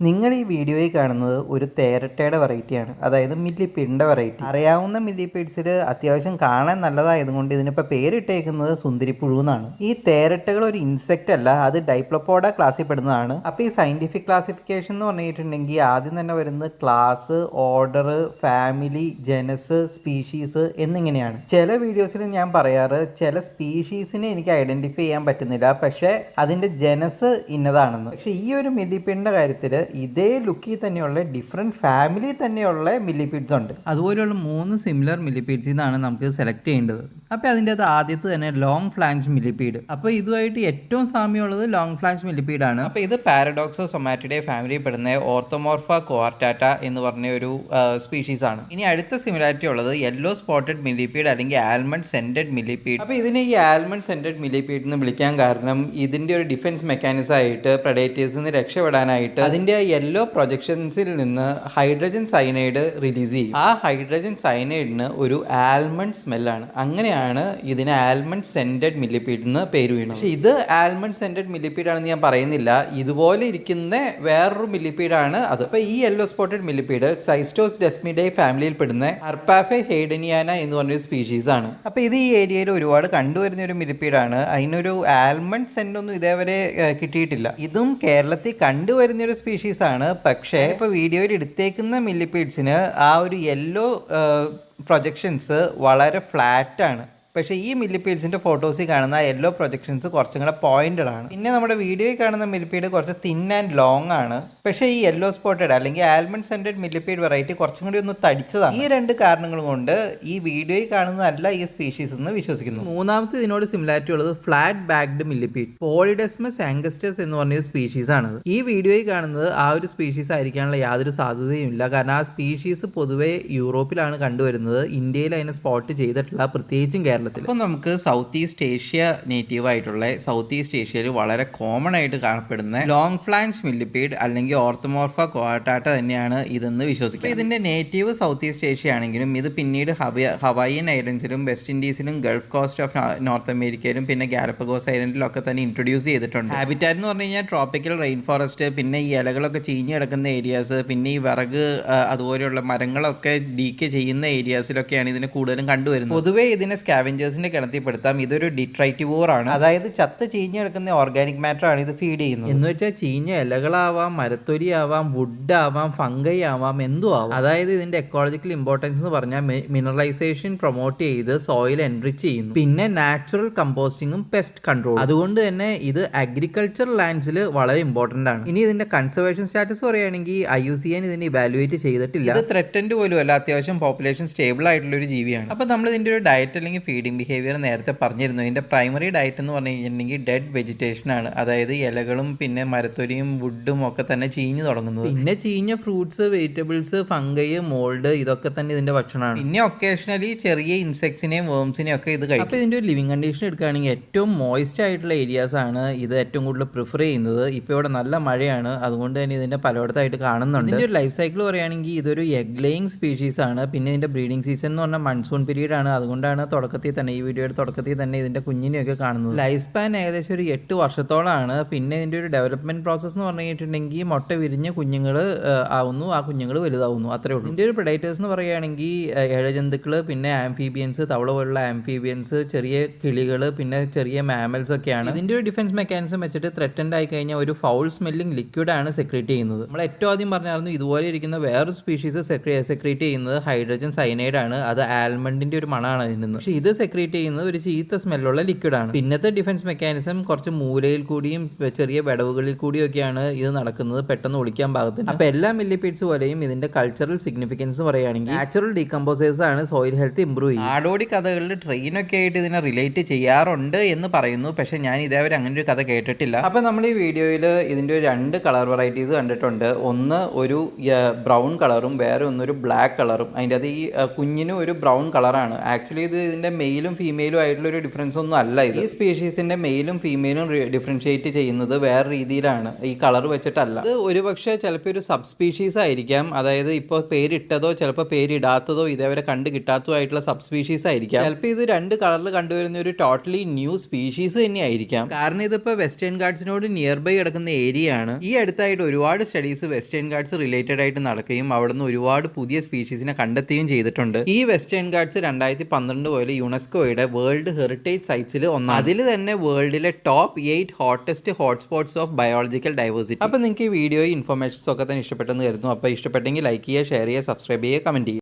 നിങ്ങൾ ഈ വീഡിയോയിൽ കാണുന്നത് ഒരു തേരട്ടയുടെ വെറൈറ്റിയാണ്, അതായത് മില്ലിപ്പീഡിൻ്റെ വെറൈറ്റി. അറിയാവുന്ന മില്ലിപ്പീഡ്സിൽ അത്യാവശ്യം കാണാൻ നല്ലതായതുകൊണ്ട് ഇതിനിപ്പോൾ പേരിട്ടേക്കുന്നത് സുന്ദരിപ്പുഴു എന്നാണ്. ഈ തേരട്ടകൾ ഒരു ഇൻസെക്റ്റ് അല്ല, അത് ഡൈപ്ലോപോഡ ക്ലാസ്സിൽ പെടുന്നതാണ്. അപ്പോൾ ഈ സയൻറ്റിഫിക് ക്ലാസിഫിക്കേഷൻ എന്ന് പറഞ്ഞിട്ടുണ്ടെങ്കിൽ ആദ്യം തന്നെ വരുന്നത് ക്ലാസ്, ഓർഡർ, ഫാമിലി, ജനസ്, സ്പീഷീസ് എന്നിങ്ങനെയാണ്. ചില വീഡിയോസിൽ ഞാൻ പറയാറ് ചില സ്പീഷീസിനെ എനിക്ക് ഐഡൻറ്റിഫൈ ചെയ്യാൻ പറ്റുന്നില്ല, പക്ഷേ അതിൻ്റെ ജനസ് ഇന്നതാണെന്ന്. പക്ഷേ ഈ ഒരു മില്ലിപ്പീഡിൻ്റെ കാര്യത്തിൽ ഇതേ ലുക്കിൽ തന്നെയുള്ള ഡിഫറെൻറ്റ് ഫാമിലി തന്നെയുള്ള മില്ലിപ്പീഡ്സ് ഉണ്ട്. അതുപോലെയുള്ള 3 സിമിലർ മില്ലിപ്പീഡ്സിൽ നിന്നാണ് നമുക്ക് സെലക്ട് ചെയ്യേണ്ടത്. അപ്പോൾ അതിൻ്റെ അത് ആദ്യത്തെ തന്നെ ലോങ് ഫ്ലാങ്ഷ് മില്ലിപ്പീഡ്. അപ്പോൾ ഇതുമായിട്ട് ഏറ്റവും സാമ്യമുള്ളത് ലോങ് ഫ്ലാങ്ഷ് മില്ലിപ്പീഡ് ആണ്. അപ്പോൾ ഇത് പാരഡോക്സോ സൊമാറ്റിഡേ ഫാമിലിയിൽ പെടുന്ന ഓർത്തോമോർഫ കോർട്ടാറ്റ എന്ന് പറഞ്ഞ ഒരു സ്പീഷീസ് ആണ്. ഇനി അടുത്ത സിമിലാരിറ്റി ഉള്ളത് യെല്ലോ സ്പോട്ടഡ് മില്ലിപ്പീഡ് അല്ലെങ്കിൽ ആൽമണ്ട് സെൻറ്റഡ് മില്ലിപ്പീഡ്. അപ്പോൾ ഇതിനെ ഈ ആൽമണ്ട് സെൻറ്റഡ് മില്ലിപ്പീഡ് എന്ന് വിളിക്കാൻ കാരണം ഇതിൻ്റെ ഒരു ഡിഫൻസ് മെക്കാനിസം ആയിട്ട് പ്രഡേറ്റേഴ്സിൽ നിന്ന് രക്ഷപ്പെടാനായിട്ട് അതിൻ്റെ യെല്ലോ പ്രൊജക്ഷൻസിൽ നിന്ന് ഹൈഡ്രജൻ സയനൈഡ് റിലീസ് ചെയ്യും. ആ ഹൈഡ്രജൻ സയനൈഡിന് ഒരു ആൽമണ്ട് സ്മെല്ലാണ്. അങ്ങനെയാണ് ഇതിന് ആൽമണ്ട് സെൻറ്റഡ് മില്ലിപ്പീഡ് എന്ന് പേര് വീണത്. പക്ഷേ ഇത് ആൽമണ്ട് സെൻറ്റഡ് മില്ലിപ്പീഡ് ആണെന്ന് ഞാൻ പറയുന്നില്ല, ഇതുപോലെ ഇരിക്കുന്ന വേറൊരു മില്ലിപ്പീഡാണ് അത്. അപ്പോൾ ഈ യെല്ലോ സ്പോട്ടഡ് മില്ലിപ്പീഡ് സൈസ്റ്റോസ് ഡെസ്മിഡേ ഫാമിലിയിൽ പെടുന്ന അർപ്പാഫെ ഹെയ്ഡനിയാന എന്ന് പറഞ്ഞൊരു സ്പീഷീസ് ആണ്. അപ്പോൾ ഇത് ഈ ഏരിയയിൽ ഒരുപാട് കണ്ടുവരുന്ന ഒരു മില്ലിപ്പീഡാണ്. അതിനൊരു ആൽമണ്ട് സെന്റ് ഒന്നും ഇതേവരെ കിട്ടിയിട്ടില്ല. ഇതും കേരളത്തിൽ കണ്ടുവരുന്ന ഒരു സ്പീഷീസ് ആണ്. പക്ഷേ ഇപ്പോൾ വീഡിയോയിൽ എടുത്തേക്കുന്ന മില്ലിപ്പീഡ്സിന് ആ ഒരു യെല്ലോ പ്രൊജക്ഷൻസ് വളരെ ഫ്ലാറ്റ് ആണ്. പക്ഷേ ഈ മില്ലിപ്പീഡ്സിൻ്റെ ഫോട്ടോസിൽ കാണുന്ന യെല്ലോ പ്രൊജക്ഷൻസ് കുറച്ചും കൂടെ പോയിന്റഡ് ആണ്. പിന്നെ നമ്മുടെ വീഡിയോയിൽ കാണുന്ന മില്ലിപ്പീഡ് കുറച്ച് തിൻ ആൻഡ് ലോങ് ആണ്. പക്ഷേ ഈ യെല്ലോ സ്പോട്ടഡ് അല്ലെങ്കിൽ ആൽമണ്ട് സെൻറ്റഡ് മില്ലിപ്പീഡ് വെറൈറ്റി കുറച്ചും കൂടി ഒന്ന് തടിച്ചതാണ്. ഈ 2 കാരണങ്ങൾ കൊണ്ട് ഈ വീഡിയോയിൽ കാണുന്നതല്ല ഈ സ്പീഷീസ് എന്ന് വിശ്വസിക്കുന്നു. മൂന്നാമത്തെ ഇതിനോട് സിമിലാരിറ്റി ഉള്ളത് ഫ്ലാറ്റ് ബാക്ക്ഡ് മില്ലിപ്പീഡ്, പോളിഡെസ്മസ് ആംഗസ്റ്റസ് എന്ന് പറഞ്ഞ സ്പീഷീസ് ആണ്. ഈ വീഡിയോയിൽ കാണുന്നത് ആ ഒരു സ്പീഷീസ് ആയിരിക്കാനുള്ള യാതൊരു സാധ്യതയും ഇല്ല. കാരണം ആ സ്പീഷീസ് പൊതുവെ യൂറോപ്പിലാണ് കണ്ടുവരുന്നത്. ഇന്ത്യയിൽ അതിനെ സ്പോട്ട് ചെയ്തിട്ടില്ല, പ്രത്യേകിച്ചും കേരളത്തിൽ. അപ്പോൾ നമുക്ക് സൗത്ത് ഈസ്റ്റ് ഏഷ്യ നേറ്റീവ് ആയിട്ടുള്ള സൗത്ത് ഈസ്റ്റ് ഏഷ്യയിൽ വളരെ കോമൺ ആയിട്ട് കാണപ്പെടുന്ന ലോങ് ഫ്ലാങ്ഷ് മില്ലിപ്പീഡ് അല്ലെങ്കിൽ ഓർത്തോമോർഫ കോർട്ടാറ്റ തന്നെയാണ് ഇതെന്ന് വിശ്വസിക്കുക. ഇതിന്റെ നേറ്റീവ് സൗത്ത് ഈസ്റ്റ് ഏഷ്യ ആണെങ്കിലും ഇത് പിന്നീട് ഹവായിയൻ ഐലൻഡ്സിലും വെസ്റ്റ് ഇൻഡീസിലും ഗൾഫ് കോസ്റ്റ് ഓഫ് നോർത്ത് അമേരിക്കയിലും പിന്നെ ഗാലപ്പഗോസ് ഐലൻഡിലും ഒക്കെ തന്നെ ഇൻട്രൊഡ്യൂസ് ചെയ്തിട്ടുണ്ട്. ഹാബിറ്റാറ്റ് എന്ന് പറഞ്ഞു കഴിഞ്ഞാൽ ട്രോപ്പിക്കൽ റെയിൻ ഫോറസ്റ്റ്, പിന്നെ ഈ ഇലകളൊക്കെ ചീഞ്ഞ് കിടക്കുന്ന ഏരിയാസ്, പിന്നെ ഈ വിറക് അതുപോലെയുള്ള മരങ്ങളൊക്കെ ഡീക്കെ ചെയ്യുന്ന ഏരിയാസിലൊക്കെയാണ് ഇതിനെ കൂടുതലും കണ്ടുവരുന്നത്. പൊതുവേ ഇതിനെ സ്കാവെഞ്ചേഴ്സിന്റെ കിണത്തിൽപ്പെടുത്താം. ഇതൊരു ഡിട്രൈറ്റിവോർ ആണ്, അതായത് ചത്ത് ചീഞ്ഞ് കിടക്കുന്ന ഓർഗാനിക് മാറ്റർ ആണ് ഇത് ഫീഡ് ചെയ്യുന്നത്. എന്ന് വെച്ചാൽ ചീഞ്ഞ ഇലകളാവാം, മരത്തൊലി ആവാം, വുഡ് ആവാം, ഫംഗൈ ആവാം, എന്തും ആവാം. അതായത് ഇതിന്റെ എക്കോളജിക്കൽ ഇമ്പോർട്ടൻസ് എന്ന് പറഞ്ഞാൽ മിനറലൈസേഷൻ പ്രൊമോട്ട് ചെയ്ത് സോയിൽ എൻറിച്ച് ചെയ്യുന്നു, പിന്നെ നാച്ചുറൽ കമ്പോസ്റ്റിങ്ങും പെസ്റ്റ് കൺട്രോൾ. അതുകൊണ്ട് തന്നെ ഇത് അഗ്രികൾച്ചർ ലാൻഡ്സിൽ വളരെ ഇമ്പോർട്ടന്റ് ആണ്. ഇനി ഇതിന്റെ കൺസർവേഷൻ സ്റ്റാറ്റസ് പറയുകയാണെങ്കിൽ IUCN ഇതിനെ ഇവാലുവേറ്റ് ചെയ്തിട്ടില്ല. ഇത് ത്രെറ്റൻഡ് പോലും അല്ല, അത്യാവശ്യം പോപ്പുലേഷൻ സ്റ്റേബിൾ ആയിട്ടുള്ള ഒരു ജീവിയാണ്. അപ്പോൾ നമ്മൾ ഇതിന്റെ ഒരു ഡയറ്റ് അല്ലെങ്കിൽ ഫീഡിംഗ് ബിഹേവിയർ നേരത്തെ പറഞ്ഞിരുന്നു. ഇതിന്റെ പ്രൈമറി ഡയറ്റ് എന്ന് പറഞ്ഞു കഴിഞ്ഞിട്ടുണ്ടെങ്കിൽ ഡെഡ് വെജിറ്റേഷൻ ആണ്, അതായത് ഇലകളും പിന്നെ മരത്തൊലിയും വുഡും ഒക്കെ തന്നെ ചീഞ്ഞു തുടങ്ങുന്നത്. പിന്നെ ചീഞ്ഞ ഫ്രൂട്ട്സ്, വെജിറ്റബിൾസ്, ഫംഗൈ, മോൾഡ് ഇതൊക്കെ തന്നെ ഇതിന്റെ ഭക്ഷണമാണ്. പിന്നെ ഒക്കേഷണലി ചെറിയ ഇൻസെക്ട്സിനെയും വേംസിനെയും ഒക്കെ ഇത് കഴിക്കും. അപ്പോൾ ഇതിന്റെ ഒരു ലിവിങ് കണ്ടീഷൻ എടുക്കുകയാണെങ്കിൽ ഏറ്റവും മോയിസ്റ്റ് ആയിട്ടുള്ള ഏരിയാസ് ആണ് ഇത് ഏറ്റവും കൂടുതൽ പ്രിഫർ ചെയ്യുന്നത്. ഇപ്പോൾ ഇവിടെ നല്ല മഴയാണ്, അതുകൊണ്ട് തന്നെ ഇതിന്റെ പലയിടത്തായിട്ട് കാണുന്നുണ്ട്. ഇതിന്റെ ഒരു ലൈഫ് സൈക്കിൾ പറയുകയാണെങ്കിൽ ഇതൊരു എഗ് ലേയിങ് സ്പീഷീസ് ആണ്. പിന്നെ ഇതിന്റെ ബ്രീഡിംഗ് സീസൺ എന്ന് പറഞ്ഞാൽ മൺസൂൺ പീരീഡ് ആണ്. അതുകൊണ്ടാണ് തുടക്കത്തിൽ തന്നെ ഈ വീഡിയോയുടെ തുടക്കത്തിൽ തന്നെ ഇതിന്റെ കുഞ്ഞിനെയൊക്കെ കാണുന്നത്. ലൈഫ് സ്പാൻ ഏകദേശം ഒരു 8 വർഷത്തോളമാണ്. പിന്നെ ഇതിന്റെ ഒരു ഡെവലപ്മെന്റ് പ്രോസസ് എന്ന് പറഞ്ഞിട്ടുണ്ടെങ്കിൽ മുട്ട വിരിഞ്ഞ കുഞ്ഞുങ്ങൾ ആവുന്നു, ആ കുഞ്ഞുങ്ങൾ വലുതാവുന്നു, അത്രേ ഉള്ളൂ. ഇതിന്റെ ഒരു പ്രെഡേറ്റേഴ്സ് എന്ന് പറയുകയാണെങ്കിൽ ഇഴജന്തുക്കൾ, പിന്നെ ആംഫീബിയൻസ്, തവള പോലുള്ള ആംഫീബിയൻസ്, ചെറിയ കിളികൾ, പിന്നെ ചെറിയ മാമൽസ് ഒക്കെയാണ്. ഇതിന്റെ ഒരു ഡിഫൻസ് മെക്കാനിസം വെച്ചിട്ട് ത്രെറ്റൻഡ് ആയി കഴിഞ്ഞാൽ ഒരു ഫൗൾ സ്മെല്ലിംഗ് ലിക്വിഡ് ആണ് സെക്രീറ്റ് ചെയ്യുന്നത്. നമ്മൾ ഏറ്റവും ആദ്യം പറഞ്ഞായിരുന്നു ഇതുപോലെ ഇരിക്കുന്ന വേറൊരു സ്പീഷീസ് സെക്രീറ്റ് ചെയ്യുന്നത് ഹൈഡ്രജൻ സയനൈഡ് ആണ്. അത് ആൽമണ്ടിന്റെ ഒരു മണമാണ് അതിൽ നിന്ന്. പക്ഷേ ഇത് സെക്രീറ്റ് ചെയ്യുന്നത് ഒരു ചീത്ത സ്മെല്ലുള്ള ലിക്വിഡ് ആണ്. പിന്നത്തെ ഡിഫൻസ് മെക്കാനിസം കുറച്ച് മൂലയിൽ കൂടിയും ചെറിയ വിടവുകളിൽ കൂടിയും ഒക്കെയാണ് ഇത് നടക്കുന്നത്, പെട്ടെന്ന് ഒളിക്കാൻ പാകത്തിന്. അപ്പോൾ എല്ലാ മില്ലിപ്പീഡ്സ് പോലെയും ഇതിന്റെ കൾച്ചറൽ സിഗ്നിഫിക്കൻസ് പറയുകയാണെങ്കിൽ നാച്ചുറൽ ഡീകമ്പോസേഴ്സ് ആണ് സോയിൽ ഹെൽത്ത് ഇംപ്രൂവ് ചെയ്യും. നാടോടി കഥകളിൽ ട്രെയിനൊക്കെ ആയിട്ട് ഇതിനെ റിലേറ്റ് ചെയ്യാറുണ്ട് എന്ന് പറയുന്നു, പക്ഷെ ഞാൻ ഇതേവരെ അങ്ങനെ ഒരു കഥ കേട്ടിട്ടില്ല. അപ്പോൾ നമ്മൾ ഈ വീഡിയോയിൽ ഇതിന്റെ 2 കളർ വെറൈറ്റീസ് കണ്ടിട്ടുണ്ട്. ഒന്ന് ഒരു ബ്രൗൺ കളറും വേറെ ഒന്നൊരു ബ്ലാക്ക് കളറും. അതിൻ്റെ അത് ഈ കുഞ്ഞിനും ഒരു ബ്രൗൺ കളറാണ്. ആക്ച്വലി ഇത് ഇതിന്റെ മെയിൽ മെയിലും ഫീമെയിലും ആയിട്ടുള്ള ഒരു ഡിഫറൻസ് ഒന്നും അല്ല ഇത്. ഈ സ്പീഷീസിന്റെ മെയിലും ഫീമെയിലും ഡിഫറൻഷിയേറ്റ് ചെയ്യുന്നത് വേറെ രീതിയിലാണ്, ഈ കളർ വെച്ചിട്ടല്ല. ഇത് ഒരുപക്ഷെ ചിലപ്പോൾ ഒരു സബ് സ്പീഷീസ് ആയിരിക്കാം, അതായത് ഇപ്പോൾ പേരിട്ടതോ ചിലപ്പോൾ പേരിടാത്തതോ ഇതേവരെ കണ്ടു കിട്ടാത്തതോ ആയിട്ടുള്ള സബ് സ്പീഷീസ് ആയിരിക്കാം. ചിലപ്പോൾ ഇത് രണ്ട് കളറിൽ കണ്ടുവരുന്ന ഒരു ടോട്ടലി ന്യൂ സ്പീഷീസ് തന്നെ ആയിരിക്കാം. കാരണം ഇതിപ്പോൾ വെസ്റ്റേൺ ഗാർഡ്സിനോട് നിയർ ബൈ കിടക്കുന്ന ഏരിയ ആണ്. ഈ അടുത്തായിട്ട് ഒരുപാട് സ്റ്റഡീസ് വെസ്റ്റേൺ ഗാർഡ്സ് റിലേറ്റഡ് ആയിട്ട് നടക്കുകയും അവിടുന്ന് ഒരുപാട് പുതിയ സ്പീഷീസിനെ കണ്ടെത്തുകയും ചെയ്തിട്ടുണ്ട്. ഈ വെസ്റ്റേൺ ഗാർഡ്സ് 2012 പോലെ യുനെസ്കോയുടെ വേൾഡ് ഹെറിറ്റേജ് സൈറ്റ്സിൽ ഒന്നാണ്. അതിൽ തന്നെ വേൾഡിലെ top 8 hottest hotspots of biological diversity. അപ്പോൾ നിങ്ങൾക്ക് ഈ വീഡിയോ ഇൻഫർമേഷൻസ് ഒക്കെ തന്നെ ഇഷ്ടപ്പെട്ടെന്ന് കരുതുന്നു. അപ്പോൾ ഇഷ്ടപ്പെട്ടെങ്കിൽ ലൈക്ക് ചെയ്യുക, ഷെയർ ചെയ്യുക, സബ്സ്ക്രൈബ് ചെയ്യുക, കമന്റ് ചെയ്യുക.